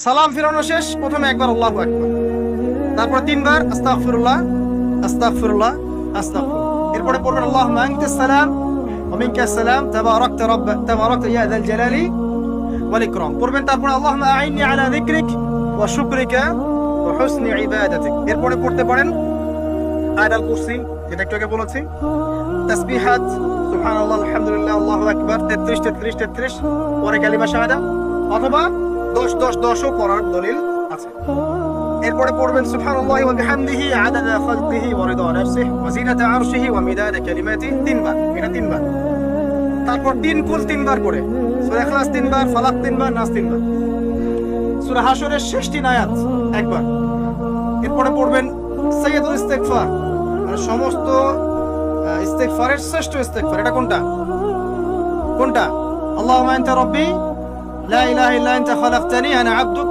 সালাম ফিরানো শেষ, প্রথমে একবার আল্লাহু আকবার, তারপর তিনবার আস্তাগফিরুল্লাহ আস্তাগফিরুল্লাহ আস্তাগফিরুল্লাহ। এরপরে পড়বেন আল্লাহুম্মা আনতাস সালাম ওয়া মিনকাস সালাম তাবারাকতা ইয়া যাল জালালি ওয়াল ইকরাম পড়বেন। তারপর আল্লাহুম্মা আইন্নি আলা যিকরিক ওয়া শুকরিকা ওয়া হুসনি ইবাদাতিক। এরপরে পড়তে পারেন আয়াতুল কুরসি, যেটা একটু আগে বলেছি, তাসবিহাত সুবহানাল্লাহ আলহামদুলিল্লাহ আল্লাহু আকবার 33 33 33, পরে কালিমা শাহাদা, অথবা 10 10 10ও পড়ার দলিল আছে। এরপরে পড়বেন সুবহানাল্লাহি ওয়া বিহামদিহি আদাদা খালকিহি ওয়া রিদা নাফসিহি ওয়া জিনাতা আরশিহি ওয়া মিদাদা কালিমাতিহি, তিনবার, এটা তিনবার। তারপর 3 কুল তিনবার করে, সূরা ইখলাস তিনবার, ফালাক তিনবার, নাস তিনবার, সূরা হাশরের শেষ 3 আয়াত একবার। এরপরে পড়বেন সাইয়্যিদুল ইস্তিগফার, মানে সমস্ত ইস্তিগফারের শ্রেষ্ঠ ইস্তিগফার। এটা কোনটা কোনটা? আল্লাহুম্মা আনতা রাব্বি লা ইলাহা ইল্লা আনতা খালাকতানি আনা আবদুক